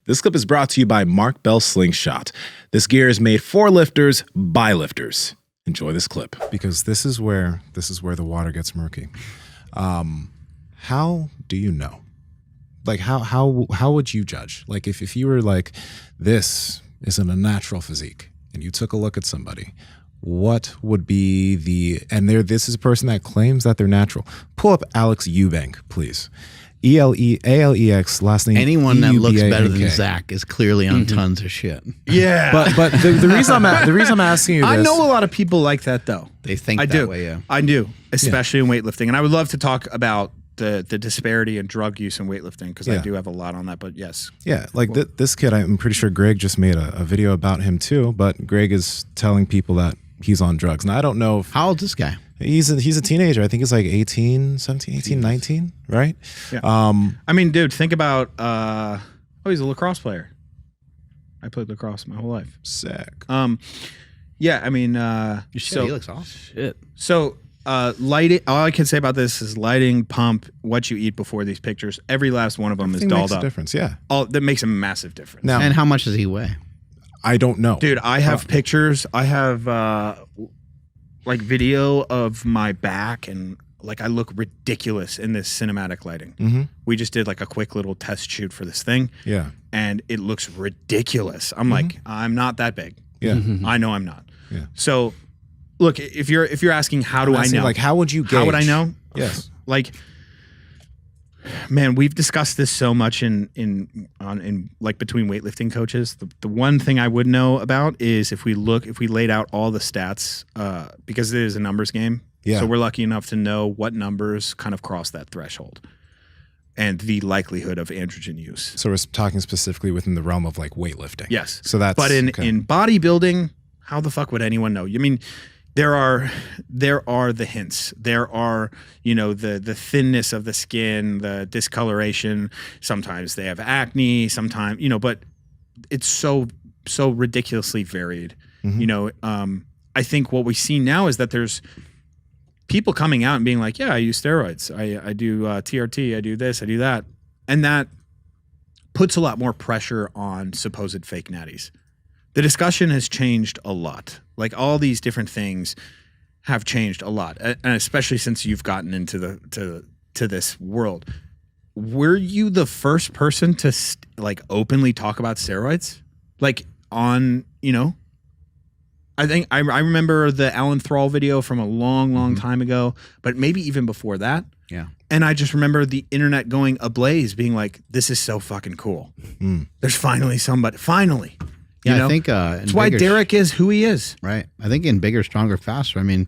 This clip is brought to you by Mark Bell Slingshot. This gear is made for lifters by lifters. Enjoy this clip. Because this is where the water gets murky. How do you know? Like how would you judge? Like if you were like, this isn't a natural physique, and you took a look at somebody, what would be this is a person that claims that they're natural. Pull up Alex Eubank, please. Alex, last name. Anyone that looks better Eubank. than Zach is clearly on tons of shit. Yeah. But the reason I'm asking you this, I know a lot of people like that though. They think I that do. way, yeah. I do, especially in weightlifting. And I would love to talk about the disparity in drug use in weightlifting because I do have a lot on that. But yes. Yeah, like this kid, I'm pretty sure Greg just made a video about him too, but Greg is telling people that he's on drugs. Now, I don't know if... How old is this guy? He's a teenager. I think he's like 18, 19, right? Yeah. I mean, dude, think about... he's a lacrosse player. I played lacrosse my whole life. Sick. Yeah, I mean... Shit, he looks awesome. Shit. So... lighting. All I can say about this is lighting, pump, what you eat before these pictures. Every last one of them is dolled makes up. A difference, yeah. That makes a massive difference. Now, And how much does he weigh? I don't know, dude. I have pictures. I have like video of my back, and like I look ridiculous in this cinematic lighting. Mm-hmm. We just did like a quick little test shoot for this thing. Yeah, and it looks ridiculous. I'm like, I'm not that big. Yeah, I know I'm not. Yeah. So. Look, if you're asking how do I know? Like, how would you gauge? How would I know? Yes. Like, man, we've discussed this so much in like between weightlifting coaches. The one thing I would know about is if we laid out all the stats, because it is a numbers game. Yeah. So we're lucky enough to know what numbers kind of cross that threshold and the likelihood of androgen use. So we're talking specifically within the realm of like weightlifting. Yes. So that's... But in bodybuilding, how the fuck would anyone know? I mean... There are the hints. There are, the thinness of the skin, the discoloration. Sometimes they have acne. Sometimes, but it's so ridiculously varied. Mm-hmm. I think what we see now is that there's people coming out and being like, yeah, I use steroids. I do TRT. I do this. I do that. And that puts a lot more pressure on supposed fake natties. The discussion has changed a lot. Like all these different things have changed a lot, and especially since you've gotten into to this world. Were you the first person to like openly talk about steroids? Like on, I think I remember the Alan Thrall video from a long time ago, but maybe even before that. Yeah. And I just remember the internet going ablaze, being like, "This is so fucking cool. There's finally somebody. Finally." Yeah, I think that's why Derek is who he is. Right. I think in Bigger, Stronger, Faster. I mean,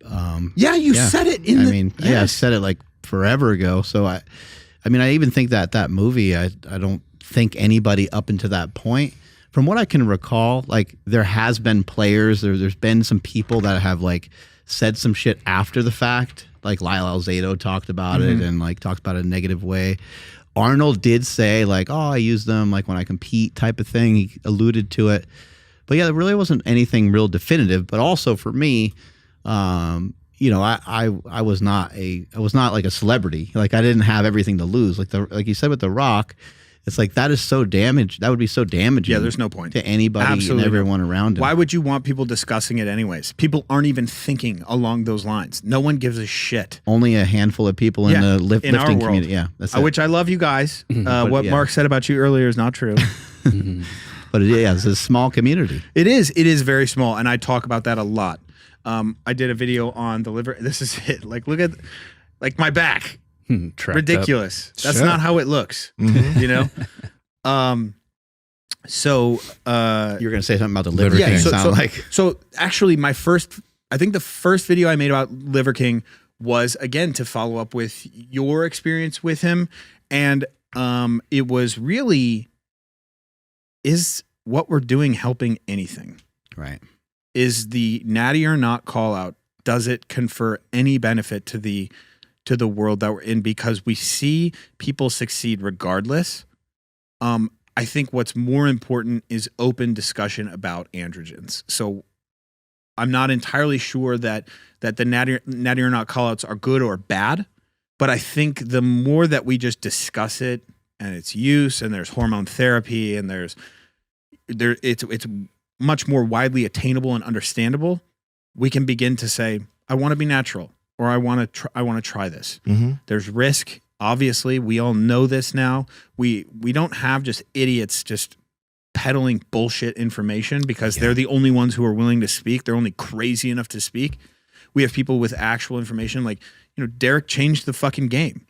you said it I said it like forever ago. So I even think that movie, I don't think anybody up until that point, from what I can recall, like there has been players, there's been some people that have like said some shit after the fact. Like Lyle Alzado talked about it and like talked about it in a negative way. Arnold did say like, oh, I use them like when I compete type of thing. He alluded to it. But yeah, there really wasn't anything real definitive. But also for me, I was not like a celebrity. Like I didn't have everything to lose. Like you said with The Rock, it's like that is so damaged. That would be so damaging. Yeah, there's no point to anybody and everyone around him. Why would you want people discussing it anyways? People aren't even thinking along those lines. No one gives a shit. Only a handful of people in the lifting community. Yeah, that's it. Which I love you guys. What Mark said about you earlier is not true. But it's a small community. It is. It is very small, and I talk about that a lot. I did a video on the liver. This is it. Like, look at like my back. Ridiculous. That's not how it looks. So you're gonna say something about the Liver King. So actually, I think the first video I made about Liver King was again to follow up with your experience with him, and it was really, is what we're doing helping anything? Right. Is the natty or not call out? Does it confer any benefit to the world that we're in? Because we see people succeed regardless. I think what's more important is open discussion about androgens. So I'm not entirely sure that the natty or not callouts are good or bad, but I think the more that we just discuss it and its use, and there's hormone therapy, and it's much more widely attainable and understandable, we can begin to say, I want to be natural, or I want to try this. Mm-hmm. There's risk. Obviously, we all know this now. We don't have just idiots just peddling bullshit information because they're the only ones who are willing to speak. They're only crazy enough to speak. We have people with actual information. Like, Derek changed the fucking game.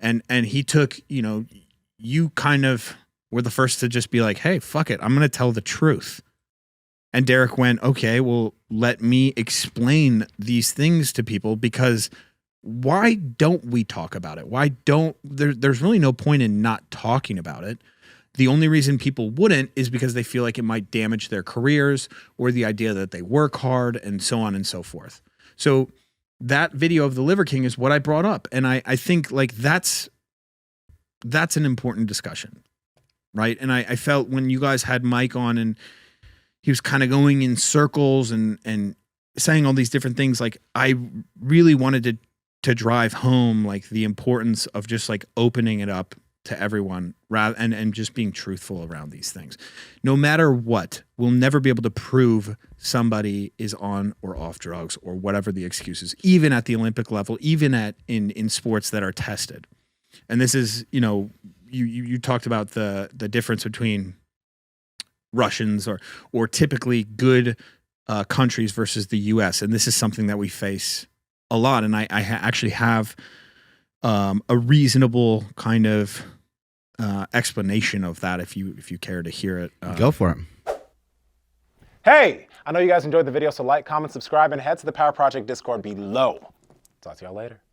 And he took, you kind of were the first to just be like, hey, fuck it, I'm going to tell the truth. And Derek went, okay, well, let me explain these things to people, because why don't we talk about it? There's really no point in not talking about it. The only reason people wouldn't is because they feel like it might damage their careers, or the idea that they work hard, and so on and so forth. So that video of the Liver King is what I brought up. And I think like that's an important discussion, right? And I felt when you guys had Mike on and he was kind of going in circles and saying all these different things, like I really wanted to drive home like the importance of just like opening it up to everyone, rather and just being truthful around these things. No matter what, we'll never be able to prove somebody is on or off drugs or whatever the excuse is, even at the Olympic level, even in sports that are tested. And this is, you talked about the difference between Russians or typically good countries versus the US. And this is something that we face a lot. And I actually have a reasonable kind of explanation of that if you care to hear it. Go for it. Hey, I know you guys enjoyed the video, so like, comment, subscribe, and head to the Power Project Discord below. Talk to y'all later.